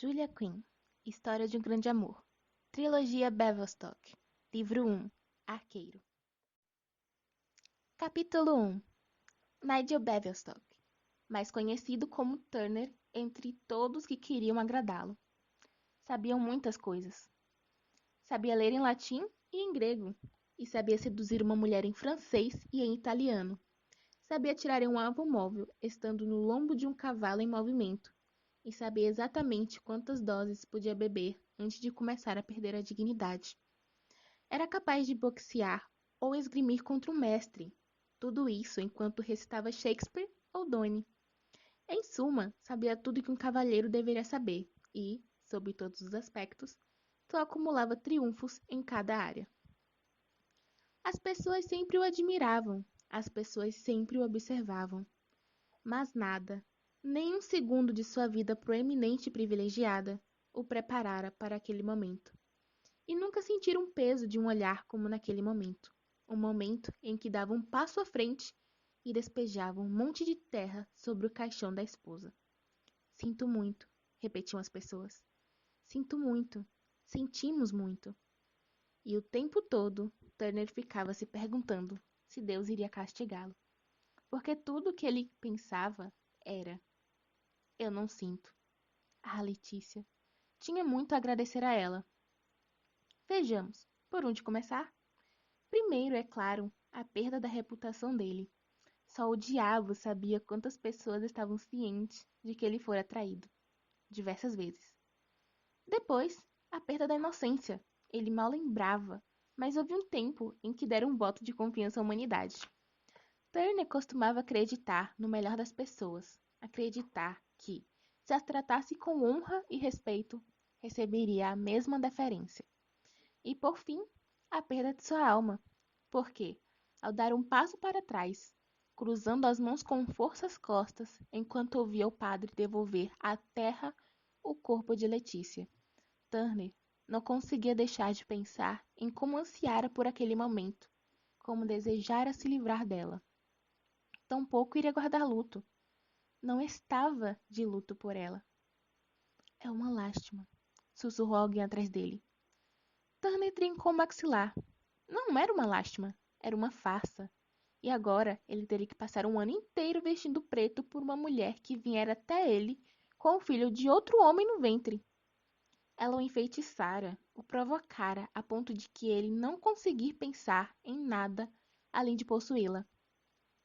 Julia Quinn, História de um Grande Amor. Trilogia Bevelstock. Livro 1, Arqueiro. Capítulo 1. Nigel Bevelstock, mais conhecido como Turner entre todos que queriam agradá-lo. Sabiam muitas coisas. Sabia ler em latim e em grego, e sabia seduzir uma mulher em francês e em italiano. Sabia tirar em um alvo móvel, estando no lombo de um cavalo em movimento, e sabia exatamente quantas doses podia beber antes de começar a perder a dignidade. Era capaz de boxear ou esgrimir contra um mestre, tudo isso enquanto recitava Shakespeare ou Donne. Em suma, sabia tudo que um cavalheiro deveria saber e, sob todos os aspectos, só acumulava triunfos em cada área. As pessoas sempre o admiravam, as pessoas sempre o observavam. Mas nada, nem um segundo de sua vida proeminente e privilegiada, o preparara para aquele momento. E nunca sentira um peso de um olhar como naquele momento. Um momento em que dava um passo à frente e despejava um monte de terra sobre o caixão da esposa. Sinto muito, repetiam as pessoas. Sinto muito, sentimos muito. E o tempo todo, Turner ficava se perguntando se Deus iria castigá-lo. Porque tudo o que ele pensava era: eu não sinto. Ah, Letícia. Tinha muito a agradecer a ela. Vejamos, por onde começar? Primeiro, é claro, a perda da reputação dele. Só o diabo sabia quantas pessoas estavam cientes de que ele fora traído. Diversas vezes. Depois, a perda da inocência. Ele mal lembrava, mas houve um tempo em que deram um voto de confiança à humanidade. Turner costumava acreditar no melhor das pessoas. Acreditar que, se as tratasse com honra e respeito, receberia a mesma deferência. E, por fim, a perda de sua alma, porque, ao dar um passo para trás, cruzando as mãos com força as costas, enquanto ouvia o padre devolver à terra o corpo de Letícia, Turner não conseguia deixar de pensar em como ansiara por aquele momento, como desejara se livrar dela. Tampouco iria guardar luto. Não estava de luto por ela. É uma lástima, sussurrou alguém atrás dele. Turner trincou o maxilar. Não era uma lástima, era uma farsa. E agora ele teria que passar um ano inteiro vestindo preto por uma mulher que viera até ele com o filho de outro homem no ventre. Ela o enfeitiçara, o provocara a ponto de que ele não conseguir pensar em nada além de possuí-la.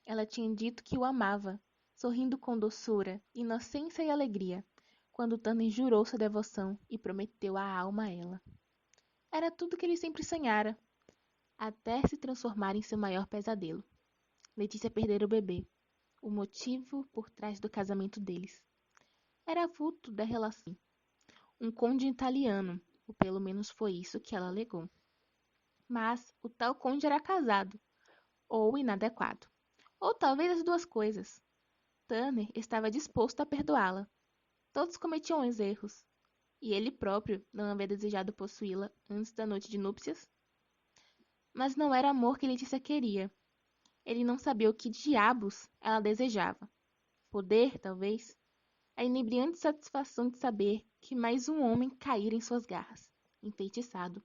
Ela tinha dito que o amava, sorrindo com doçura, inocência e alegria, quando Turner jurou sua devoção e prometeu a alma a ela. Era tudo que ele sempre sonhara, até se transformar em seu maior pesadelo. Letícia perdera o bebê, o motivo por trás do casamento deles. Era fruto da relação. Um conde italiano, ou pelo menos foi isso que ela alegou. Mas o tal conde era casado, ou inadequado, ou talvez as duas coisas. Turner estava disposto a perdoá-la. Todos cometiam os erros, e ele próprio não havia desejado possuí-la antes da noite de núpcias. Mas não era amor que Letícia queria. Ele não sabia o que diabos ela desejava. Poder, talvez. A inebriante satisfação de saber que mais um homem caíra em suas garras, enfeitiçado.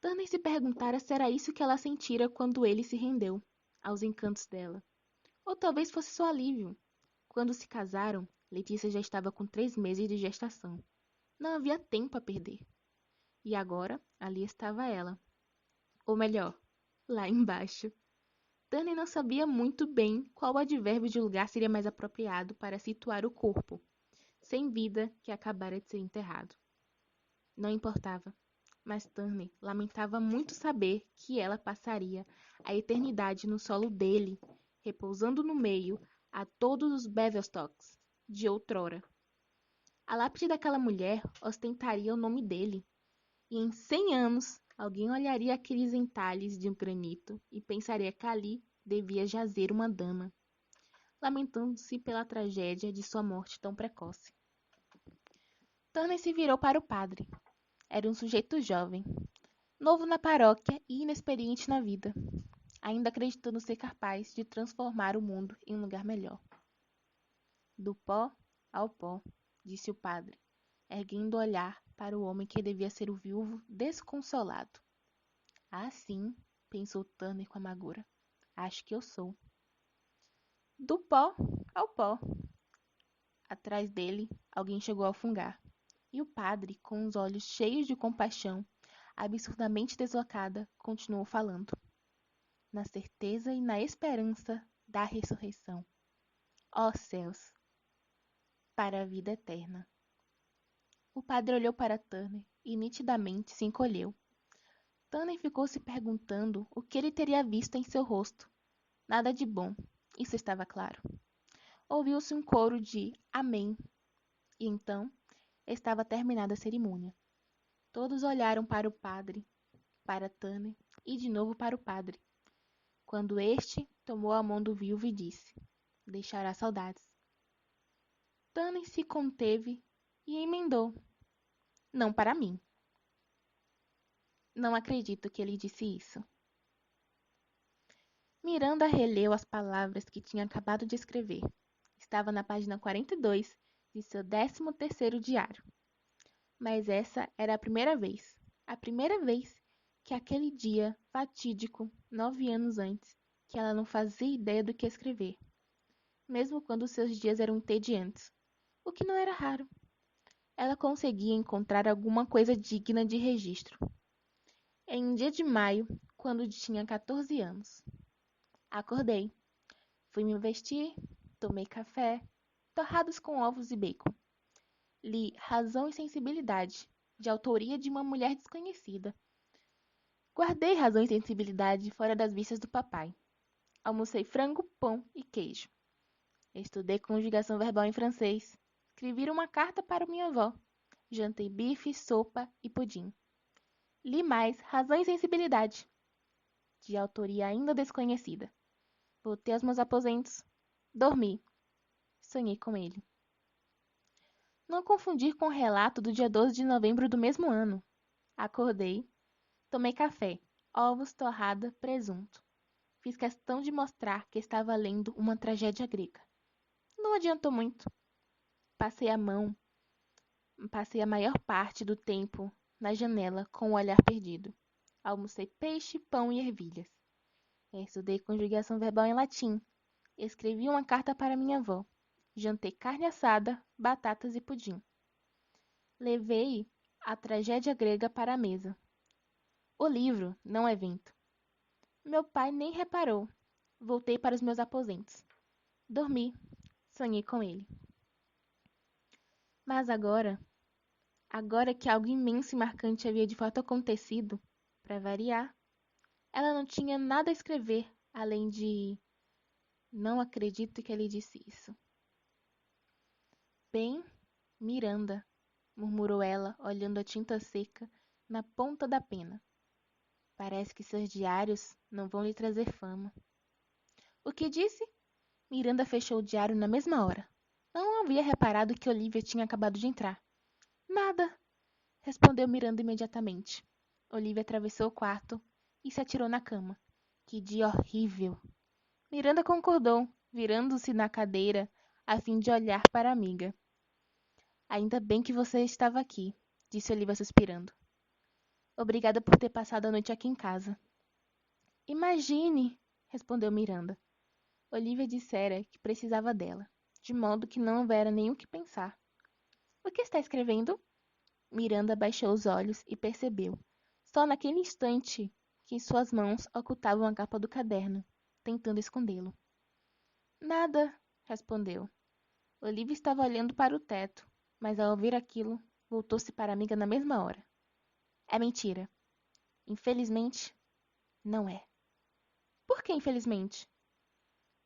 Turner se perguntara se era isso que ela sentira quando ele se rendeu aos encantos dela. Ou talvez fosse só alívio. Quando se casaram, Letícia já estava com 3 meses de gestação. Não havia tempo a perder. E agora, ali estava ela. Ou melhor, lá embaixo. Turner não sabia muito bem qual advérbio de lugar seria mais apropriado para situar o corpo, sem vida que acabara de ser enterrado. Não importava, mas Turner lamentava muito saber que ela passaria a eternidade no solo dele, repousando no meio a todos os Bevelstocks de outrora. A lápide daquela mulher ostentaria o nome dele, e em 100 anos alguém olharia aqueles entalhes de um granito e pensaria que ali devia jazer uma dama, lamentando-se pela tragédia de sua morte tão precoce. Turner se virou para o padre. Era um sujeito jovem, novo na paróquia e inexperiente na vida, ainda acreditando ser capaz de transformar o mundo em um lugar melhor. Do pó ao pó, disse o padre, erguendo o olhar para o homem que devia ser o viúvo desconsolado. Ah, sim, pensou Turner com amargura. Acho que eu sou. Do pó ao pó. Atrás dele, alguém chegou ao fungar. E o padre, com os olhos cheios de compaixão, absurdamente deslocada, continuou falando. Na certeza e na esperança da ressurreição. Ó céus! Para a vida eterna. O padre olhou para Turner e nitidamente se encolheu. Turner ficou se perguntando o que ele teria visto em seu rosto. Nada de bom, isso estava claro. Ouviu-se um coro de Amém, e então estava terminada a cerimônia. Todos olharam para o padre, para Turner e de novo para o padre, quando este tomou a mão do viúvo e disse: Deixará saudades. Turner se conteve e emendou: Não para mim. Não acredito que ele disse isso. Miranda releu as palavras que tinha acabado de escrever. Estava na página 42 de seu 13º diário. Mas essa era a primeira vez que aquele dia fatídico, 9 anos antes, que ela não fazia ideia do que escrever, mesmo quando seus dias eram entediantes, o que não era raro. Ela conseguia encontrar alguma coisa digna de registro. Em um dia de maio, quando tinha 14 anos. Acordei. Fui me vestir, tomei café, torrados com ovos e bacon. Li Razão e Sensibilidade, de autoria de uma mulher desconhecida. Guardei Razão e Sensibilidade fora das vistas do papai. Almocei frango, pão e queijo. Estudei conjugação verbal em francês. Escrevi uma carta para minha avó. Jantei bife, sopa e pudim. Li mais Razão e Sensibilidade, de autoria ainda desconhecida. Voltei aos meus aposentos. Dormi. Sonhei com ele. Não confundir com o relato do dia 12 de novembro do mesmo ano. Acordei, tomei café, ovos, torrada, presunto. Fiz questão de mostrar que estava lendo uma tragédia grega. Não adiantou muito. Passei a mão, passei a maior parte do tempo na janela com o olhar perdido. Almocei peixe, pão e ervilhas. Estudei conjugação verbal em latim. Escrevi uma carta para minha avó. Jantei carne assada, batatas e pudim. Levei a tragédia grega para a mesa. O livro não é vento. Meu pai nem reparou. Voltei para os meus aposentos. Dormi. Sonhei com ele. Mas agora que algo imenso e marcante havia de fato acontecido, para variar, ela não tinha nada a escrever além de não acredito que ele disse isso. Bem, Miranda, murmurou ela, olhando a tinta seca na ponta da pena. Parece que seus diários não vão lhe trazer fama. O que disse? Miranda fechou o diário na mesma hora. Não havia reparado que Olivia tinha acabado de entrar. Nada, respondeu Miranda imediatamente. Olivia atravessou o quarto e se atirou na cama. Que dia horrível! Miranda concordou, virando-se na cadeira a fim de olhar para a amiga. Ainda bem que você estava aqui, disse Olivia suspirando. Obrigada por ter passado a noite aqui em casa. Imagine, respondeu Miranda. Olivia dissera que precisava dela, de modo que não houvera nem o que pensar. O que está escrevendo? Miranda baixou os olhos e percebeu, só naquele instante, que suas mãos ocultavam a capa do caderno, tentando escondê-lo. Nada, respondeu. Olivia estava olhando para o teto, mas ao ouvir aquilo, voltou-se para a amiga na mesma hora. É mentira. Infelizmente, não é. Por que infelizmente?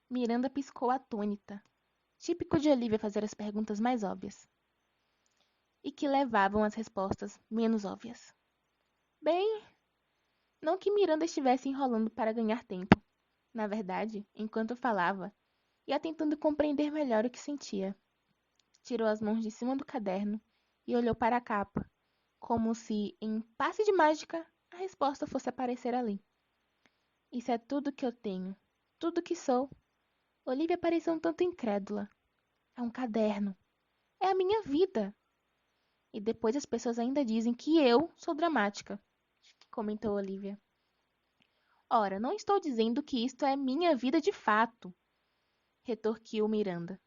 Miranda piscou atônita. Típico de Olivia fazer as perguntas mais óbvias. E que levavam às respostas menos óbvias. Bem, não que Miranda estivesse enrolando para ganhar tempo. Na verdade, enquanto falava, ia tentando compreender melhor o que sentia. Tirou as mãos de cima do caderno e olhou para a capa, como se, em passe de mágica, a resposta fosse aparecer ali. Isso é tudo que eu tenho, tudo que sou. Olivia parecia um tanto incrédula. É um caderno. É a minha vida. E depois as pessoas ainda dizem que eu sou dramática, comentou Olivia. Ora, não estou dizendo que isto é minha vida de fato, retorquiu Miranda,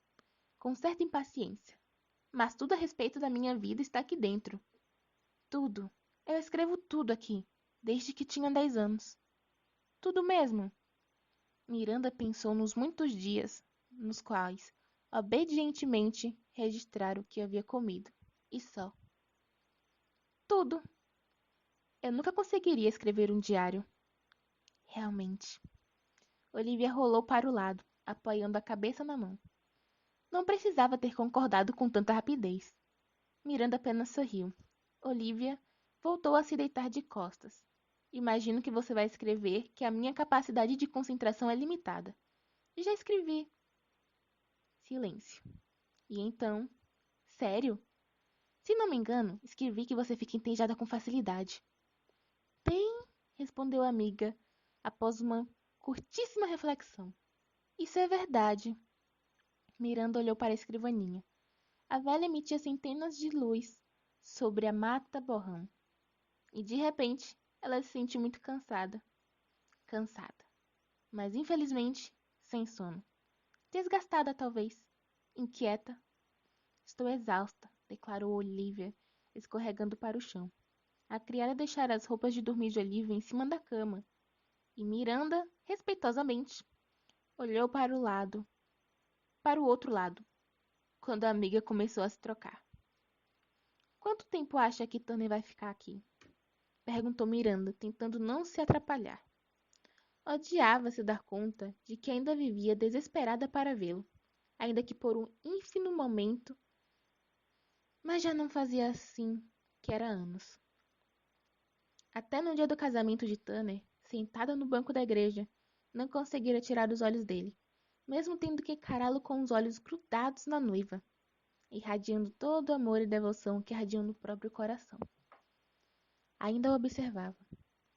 com certa impaciência. Mas tudo a respeito da minha vida está aqui dentro. Tudo. Eu escrevo tudo aqui, desde que tinha 10 anos. Tudo mesmo. Miranda pensou nos muitos dias nos quais, obedientemente, registrara o que havia comido. E só. Tudo. Eu nunca conseguiria escrever um diário. Realmente. Olivia rolou para o lado, apoiando a cabeça na mão. Não precisava ter concordado com tanta rapidez. Miranda apenas sorriu. Olivia voltou a se deitar de costas. Imagino que você vai escrever que a minha capacidade de concentração é limitada. Já escrevi. Silêncio. E então? Sério? Se não me engano, escrevi que você fica entediada com facilidade. Bem, respondeu a amiga, após uma curtíssima reflexão. Isso é verdade. Miranda olhou para a escrivaninha. A velha emitia centenas de luz sobre a mata borrão. E de repente, ela se sentiu muito cansada. Cansada. Mas infelizmente, sem sono. Desgastada, talvez. Inquieta. Estou exausta, declarou Olivia, escorregando para o chão. A criada deixara as roupas de dormir de Olivia em cima da cama. E Miranda, respeitosamente, olhou para o outro lado, quando a amiga começou a se trocar. Quanto tempo acha que Tanner vai ficar aqui? Perguntou Miranda, tentando não se atrapalhar. Odiava se dar conta de que ainda vivia desesperada para vê-lo, ainda que por um ínfimo momento, mas já não fazia assim que era anos. Até no dia do casamento de Tanner, sentada no banco da igreja, não conseguira tirar os olhos dele, mesmo tendo que encará-lo com os olhos grudados na noiva, irradiando todo o amor e devoção que ardiam no próprio coração. Ainda o observava,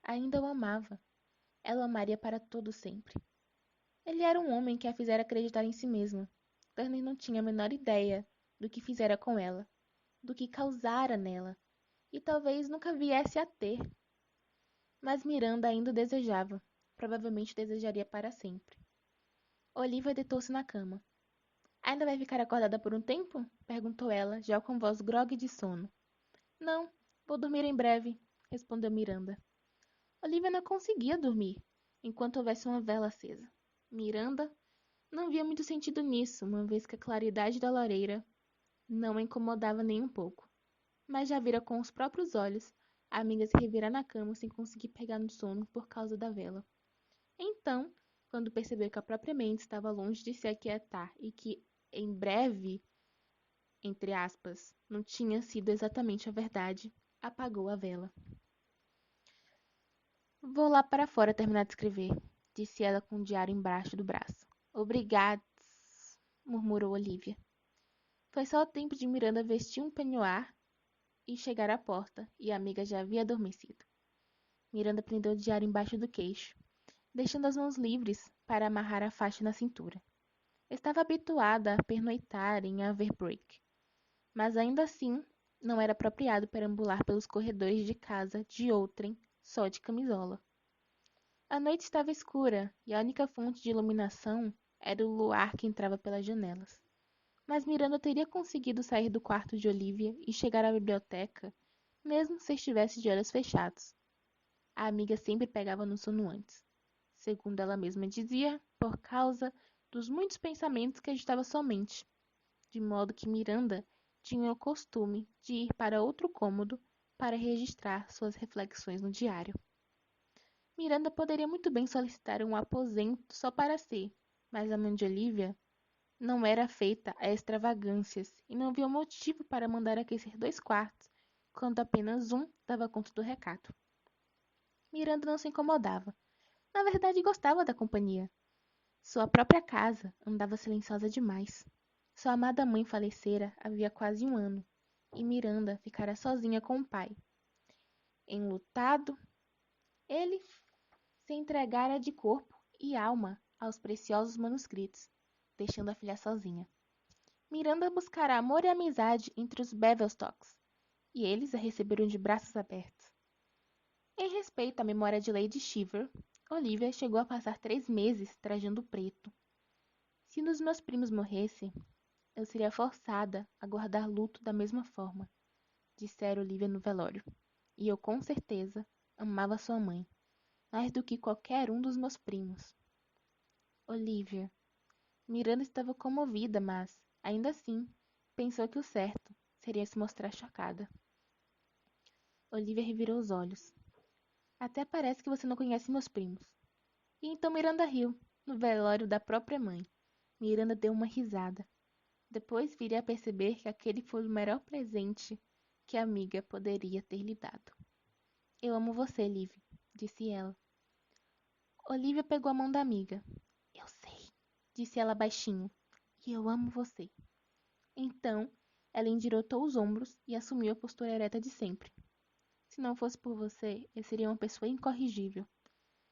ainda o amava. Ela o amaria para todo sempre. Ele era um homem que a fizera acreditar em si mesmo. Turner não tinha a menor ideia do que fizera com ela, do que causara nela, e talvez nunca viesse a ter. Mas Miranda ainda o desejava, provavelmente desejaria para sempre. Olivia deitou-se na cama. Ainda vai ficar acordada por um tempo? Perguntou ela, já com voz grogue de sono. Não, vou dormir em breve, respondeu Miranda. Olivia não conseguia dormir, enquanto houvesse uma vela acesa. Miranda não via muito sentido nisso, uma vez que a claridade da lareira não a incomodava nem um pouco. Mas já vira com os próprios olhos a amiga se revirar na cama sem conseguir pegar no sono por causa da vela. Então, quando percebeu que a própria mente estava longe de se aquietar e que, em breve, entre aspas, não tinha sido exatamente a verdade, apagou a vela. Vou lá para fora terminar de escrever, disse ela com o diário embaixo do braço. Obrigada, murmurou Olivia. Foi só o tempo de Miranda vestir um penhoar e chegar à porta, e a amiga já havia adormecido. Miranda prendeu o diário embaixo do queixo, deixando as mãos livres para amarrar a faixa na cintura. Estava habituada a pernoitar em Averbreak, mas ainda assim não era apropriado perambular pelos corredores de casa de outrem só de camisola. A noite estava escura e a única fonte de iluminação era o luar que entrava pelas janelas. Mas Miranda teria conseguido sair do quarto de Olivia e chegar à biblioteca, mesmo se estivesse de olhos fechados. A amiga sempre pegava no sono antes, segundo ela mesma dizia, por causa dos muitos pensamentos que agitava sua mente, de modo que Miranda tinha o costume de ir para outro cômodo para registrar suas reflexões no diário. Miranda poderia muito bem solicitar um aposento só para si, mas a mãe de Olivia não era feita a extravagâncias e não via motivo para mandar aquecer 2 quartos, quando apenas um dava conta do recado. Miranda não se incomodava. Na verdade, gostava da companhia. Sua própria casa andava silenciosa demais. Sua amada mãe falecera havia quase 1 ano, e Miranda ficara sozinha com o pai. Enlutado, ele se entregara de corpo e alma aos preciosos manuscritos, deixando a filha sozinha. Miranda buscara amor e amizade entre os Bevelstocks, e eles a receberam de braços abertos. Em respeito à memória de Lady Shiver, Olivia chegou a passar 3 meses trajando preto. Se um dos meus primos morresse, eu seria forçada a guardar luto da mesma forma, dissera Olivia no velório. E eu, com certeza, amava sua mãe, mais do que qualquer um dos meus primos. Olivia. Miranda estava comovida, mas, ainda assim, pensou que o certo seria se mostrar chocada. Olivia revirou os olhos. Até parece que você não conhece meus primos. E então Miranda riu, no velório da própria mãe. Miranda deu uma risada. Depois viria a perceber que aquele foi o melhor presente que a amiga poderia ter lhe dado. Eu amo você, Liv, disse ela. Olivia pegou a mão da amiga. Eu sei, disse ela baixinho, e eu amo você. Então, ela endireitou os ombros e assumiu a postura ereta de sempre. Se não fosse por você, eu seria uma pessoa incorrigível.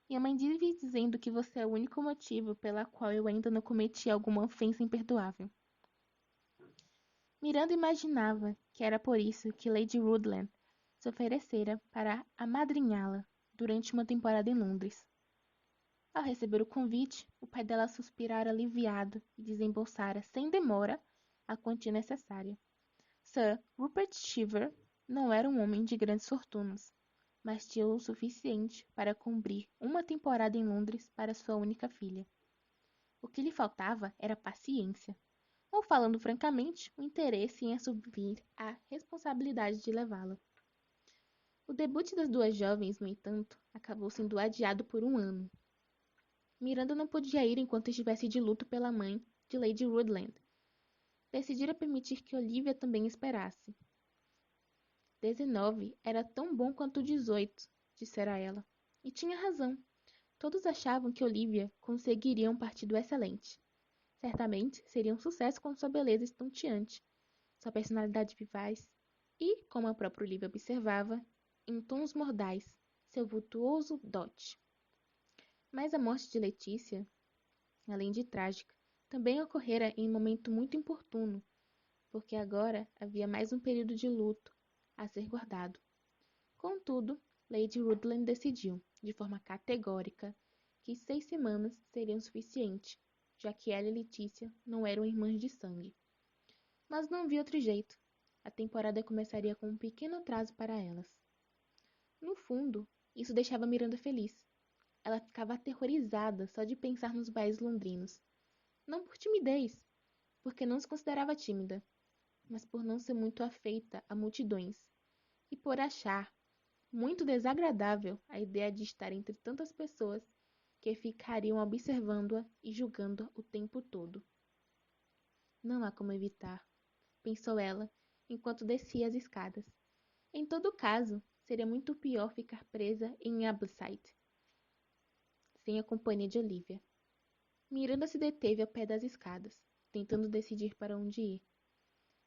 Minha mãe vive dizendo que você é o único motivo pela qual eu ainda não cometi alguma ofensa imperdoável. Miranda imaginava que era por isso que Lady Rutland se oferecera para amadrinhá-la durante uma temporada em Londres. Ao receber o convite, o pai dela suspirara aliviado e desembolsara sem demora a quantia necessária. Sir Rupert Shiver não era um homem de grandes fortunas, mas tinha o suficiente para cobrir uma temporada em Londres para sua única filha. O que lhe faltava era paciência, ou, falando francamente, o interesse em assumir a responsabilidade de levá-la. O debut das duas jovens, no entanto, acabou sendo adiado por um ano. Miranda não podia ir enquanto estivesse de luto pela mãe de Lady Rutland. Decidira permitir que Olivia também esperasse. 19 era tão bom quanto 18, dissera ela. E tinha razão. Todos achavam que Olivia conseguiria um partido excelente. Certamente seria um sucesso com sua beleza estonteante, sua personalidade vivaz e, como a própria Olivia observava, em tons mordais, seu vultuoso dote. Mas a morte de Letícia, além de trágica, também ocorrera em um momento muito importuno, porque agora havia mais um período de luto a ser guardado. Contudo, Lady Rutland decidiu, de forma categórica, que 6 semanas seriam suficiente, já que ela e Letícia não eram irmãs de sangue. Mas não havia outro jeito. A temporada começaria com um pequeno atraso para elas. No fundo, isso deixava Miranda feliz. Ela ficava aterrorizada só de pensar nos bailes londrinos. Não por timidez, porque não se considerava tímida, mas por não ser muito afeita a multidões, e por achar muito desagradável a ideia de estar entre tantas pessoas que ficariam observando-a e julgando-a o tempo todo. Não há como evitar, pensou ela, enquanto descia as escadas. Em todo caso, seria muito pior ficar presa em Ambleside, sem a companhia de Olivia. Miranda se deteve ao pé das escadas, tentando decidir para onde ir.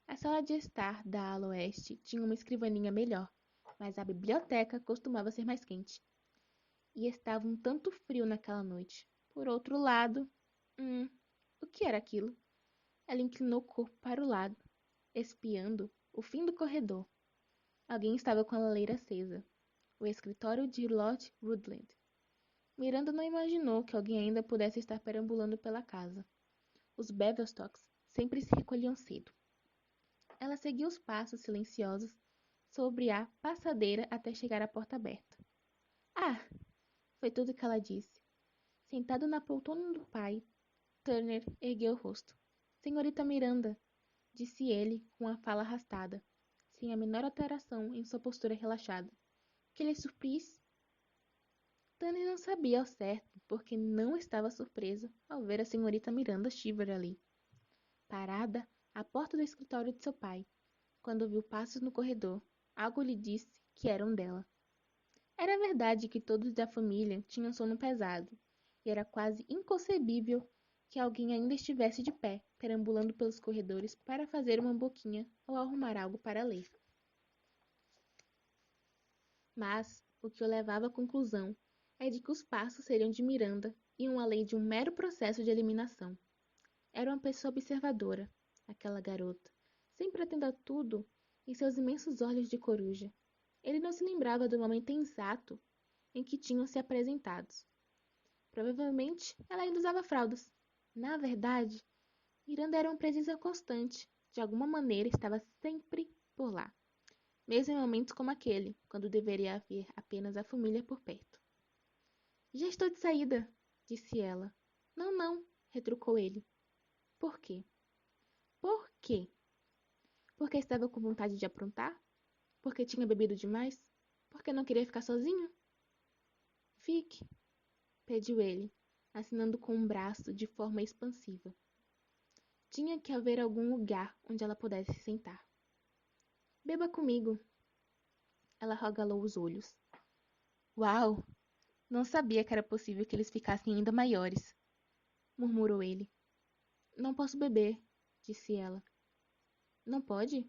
A sala de estar da ala oeste tinha uma escrivaninha melhor, mas a biblioteca costumava ser mais quente. E estava um tanto frio naquela noite. Por outro lado, o que era aquilo? Ela inclinou o corpo para o lado, espiando o fim do corredor. Alguém estava com a lareira acesa. O escritório de Lord Rutland. Miranda não imaginou que alguém ainda pudesse estar perambulando pela casa. Os Bevelstocks sempre se recolhiam cedo. Ela seguiu os passos silenciosos sobre a passadeira até chegar à porta aberta. Ah! Foi tudo que ela disse. Sentado na poltrona do pai, Turner ergueu o rosto. Senhorita Miranda, disse ele com a fala arrastada, sem a menor alteração em sua postura relaxada. Que lhe surpris? Turner não sabia ao certo porque não estava surpreso ao ver a senhorita Miranda Shiver ali, parada à porta do escritório de seu pai. Quando viu passos no corredor, algo lhe disse que eram dela. Era verdade que todos da família tinham sono pesado, e era quase inconcebível que alguém ainda estivesse de pé, perambulando pelos corredores para fazer uma boquinha ou arrumar algo para ler. Mas o que o levava à conclusão é de que os passos seriam de Miranda e iam além de um mero processo de eliminação. Era uma pessoa observadora, aquela garota, sempre atenta a tudo e seus imensos olhos de coruja. Ele não se lembrava do momento exato em que tinham se apresentado. Provavelmente, ela ainda usava fraldas. Na verdade, Miranda era uma presença constante. De alguma maneira, estava sempre por lá. Mesmo em momentos como aquele, quando deveria haver apenas a família por perto. Já estou de saída, disse ela. Não, não, retrucou ele. Por quê? Por quê? Porque estava com vontade de aprontar? Porque tinha bebido demais? Porque não queria ficar sozinho? Fique, pediu ele, assinando com um braço de forma expansiva. Tinha que haver algum lugar onde ela pudesse se sentar. Beba comigo. Ela arregalou os olhos. Uau! Não sabia que era possível que eles ficassem ainda maiores, murmurou ele. Não posso beber, disse ela. Não pode?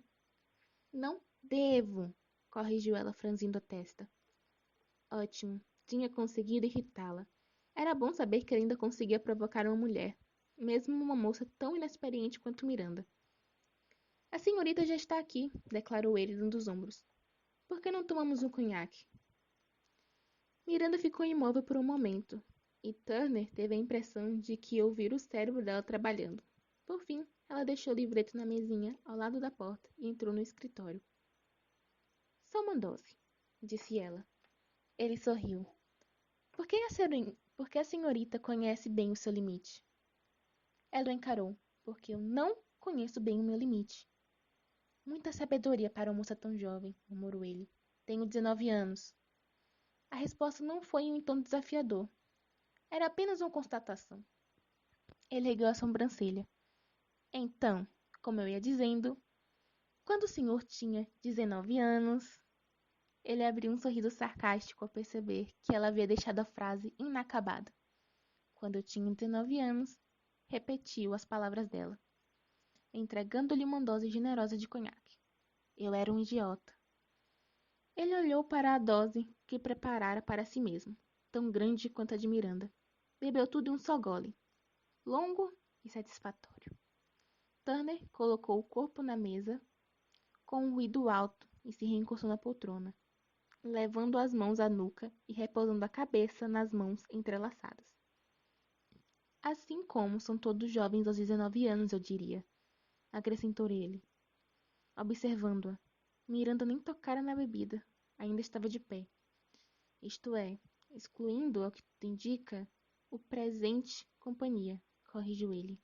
Não devo, corrigiu ela, franzindo a testa. Ótimo, tinha conseguido irritá-la. Era bom saber que ele ainda conseguia provocar uma mulher, mesmo uma moça tão inexperiente quanto Miranda. A senhorita já está aqui, declarou ele, dando os ombros. Por que não tomamos um conhaque? Miranda ficou imóvel por um momento, e Turner teve a impressão de que ouvira o cérebro dela trabalhando. Por fim, ela deixou o livreto na mesinha, ao lado da porta, e entrou no escritório. Só uma dose, disse ela. Ele sorriu. Por que a senhorita conhece bem o seu limite? Ela o encarou. Porque eu não conheço bem o meu limite. Muita sabedoria para uma moça tão jovem, murmurou ele. Tenho 19 anos. A resposta não foi um tom desafiador. Era apenas uma constatação. Ele ergueu a sobrancelha. Então, como eu ia dizendo, quando o senhor tinha 19 anos... Ele abriu um sorriso sarcástico ao perceber que ela havia deixado a frase inacabada. Quando eu tinha 19 anos, repetiu as palavras dela, entregando-lhe uma dose generosa de conhaque. Eu era um idiota. Ele olhou para a dose que preparara para si mesmo, tão grande quanto a de Miranda. Bebeu tudo em um só gole, longo e satisfatório. Turner colocou o corpo na mesa com um ruído alto e se reencostou na poltrona, levando as mãos à nuca e repousando a cabeça nas mãos entrelaçadas. Assim como são todos jovens aos 19 anos, eu diria, acrescentou ele, observando-a. Miranda nem tocara na bebida, ainda estava de pé. Isto é, excluindo, ao que tudo indica, o presente companhia, corrigiu ele.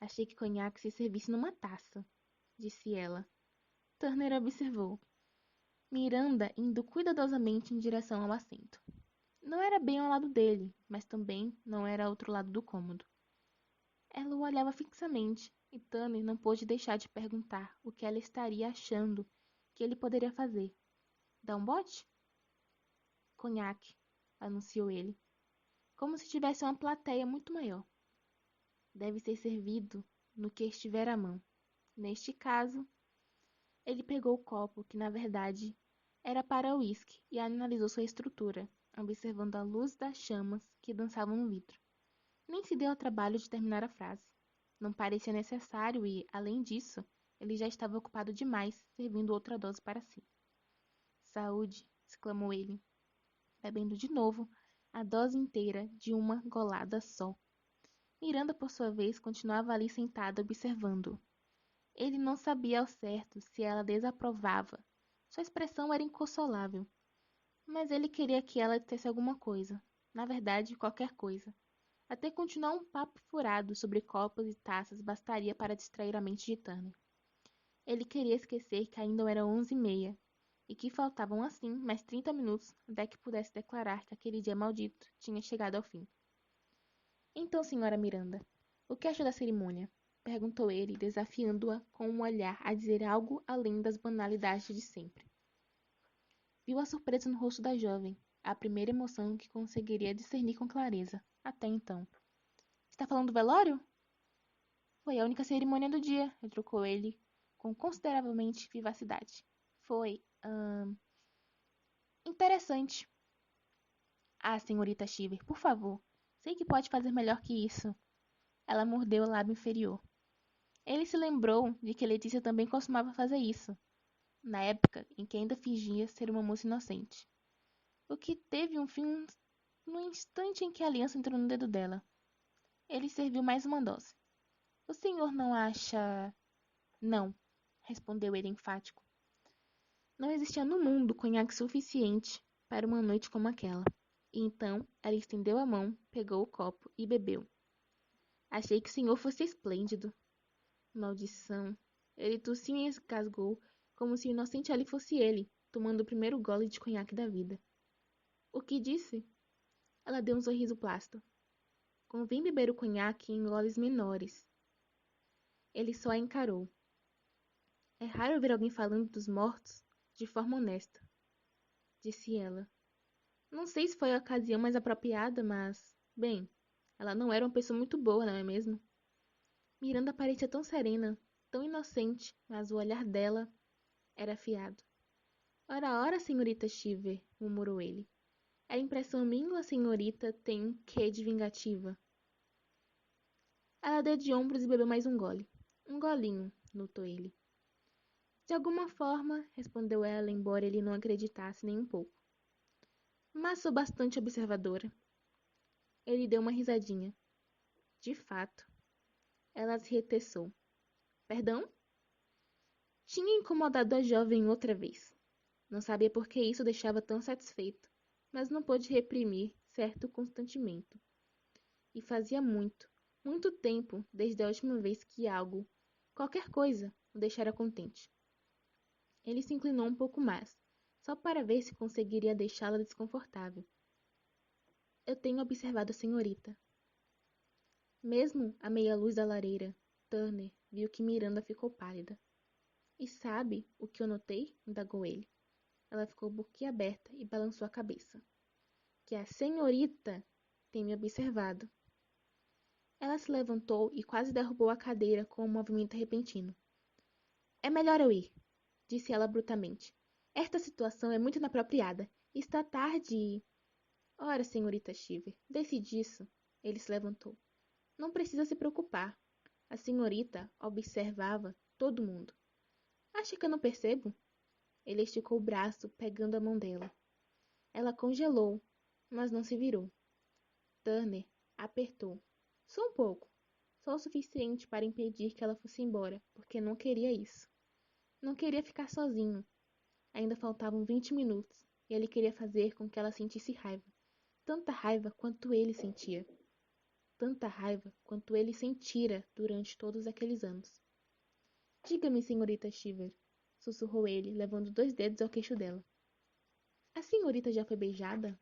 Achei que conhaque se servisse numa taça, disse ela. Turner observou. Miranda indo cuidadosamente em direção ao assento. Não era bem ao lado dele, mas também não era ao outro lado do cômodo. Ela o olhava fixamente, e Turner não pôde deixar de perguntar o que ela estaria achando que ele poderia fazer. Dá um bote? Conhaque, anunciou ele, como se tivesse uma plateia muito maior. Deve ser servido no que estiver à mão. Neste caso, ele pegou o copo, que na verdade era para o uísque, e analisou sua estrutura, observando a luz das chamas que dançavam no vidro. Nem se deu ao trabalho de terminar a frase. Não parecia necessário e, além disso, ele já estava ocupado demais, servindo outra dose para si. Saúde! Exclamou ele, bebendo de novo a dose inteira de uma golada só. Miranda, por sua vez, continuava ali sentada observando-o. Ele não sabia ao certo se ela desaprovava. Sua expressão era inconsolável. Mas ele queria que ela dissesse alguma coisa. Na verdade, qualquer coisa. Até continuar um papo furado sobre copos e taças bastaria para distrair a mente de Turner. Ele queria esquecer que ainda eram 11h30 e que faltavam assim mais 30 minutos até que pudesse declarar que aquele dia maldito tinha chegado ao fim. Então, senhora Miranda, o que achou da cerimônia? Perguntou ele, desafiando-a com um olhar a dizer algo além das banalidades de sempre. Viu a surpresa no rosto da jovem, a primeira emoção que conseguiria discernir com clareza, até então. Está falando do velório? Foi a única cerimônia do dia, retrucou ele, com consideravelmente vivacidade. Foi, interessante. Ah, senhorita Shiver, por favor. Sei que pode fazer melhor que isso. Ela mordeu o lábio inferior. Ele se lembrou de que Letícia também costumava fazer isso, na época em que ainda fingia ser uma moça inocente. O que teve um fim no instante em que a aliança entrou no dedo dela. Ele serviu mais uma dose. O senhor não acha... Não, respondeu ele enfático. Não existia no mundo conhaque suficiente para uma noite como aquela. E então ela estendeu a mão, pegou o copo e bebeu. Achei que o senhor fosse esplêndido. Maldição. Ele tossiu e engasgou, como se o inocente ali fosse ele, tomando o primeiro gole de conhaque da vida. O que disse? Ela deu um sorriso plácido. Convém beber o conhaque em goles menores. Ele só a encarou. É raro ver alguém falando dos mortos de forma honesta, disse ela. Não sei se foi a ocasião mais apropriada, mas... Bem, ela não era uma pessoa muito boa, não é mesmo? Miranda parecia tão serena, tão inocente, mas o olhar dela era afiado. Ora, ora, senhorita Shiver, murmurou ele. É impressão minha ou a senhorita tem um quê de vingativa? Ela deu de ombros e bebeu mais um gole. Um golinho, notou ele. De alguma forma, respondeu ela, embora ele não acreditasse nem um pouco. Mas sou bastante observadora. Ele deu uma risadinha. De fato. Ela se reteçou. Perdão? Tinha incomodado a jovem outra vez. Não sabia por que isso o deixava tão satisfeito, mas não pôde reprimir certo constantemente. E fazia muito, muito tempo desde a última vez que algo, qualquer coisa, o deixara contente. Ele se inclinou um pouco mais, só para ver se conseguiria deixá-la desconfortável. Eu tenho observado a senhorita. Mesmo à meia luz da lareira, Turner viu que Miranda ficou pálida. E sabe o que eu notei? Indagou ele. Ela ficou boquiaberta e balançou a cabeça. Que a senhorita tem me observado. Ela se levantou e quase derrubou a cadeira com um movimento repentino. É melhor eu ir, disse ela brutamente. Esta situação é muito inapropriada. Está tarde e... Ora, senhorita Shiver, decidi disso. Ele se levantou. Não precisa se preocupar. A senhorita observava todo mundo. Acha que eu não percebo? Ele esticou o braço, pegando a mão dela. Ela congelou, mas não se virou. Turner apertou. Só um pouco. Só o suficiente para impedir que ela fosse embora, porque não queria isso. Não queria ficar sozinho. Ainda faltavam 20 minutos, e ele queria fazer com que ela sentisse raiva. Tanta raiva quanto ele sentia. Tanta raiva quanto ele sentira durante todos aqueles anos. Diga-me, senhorita Shiver, sussurrou ele, levando 2 dedos ao queixo dela. A senhorita já foi beijada?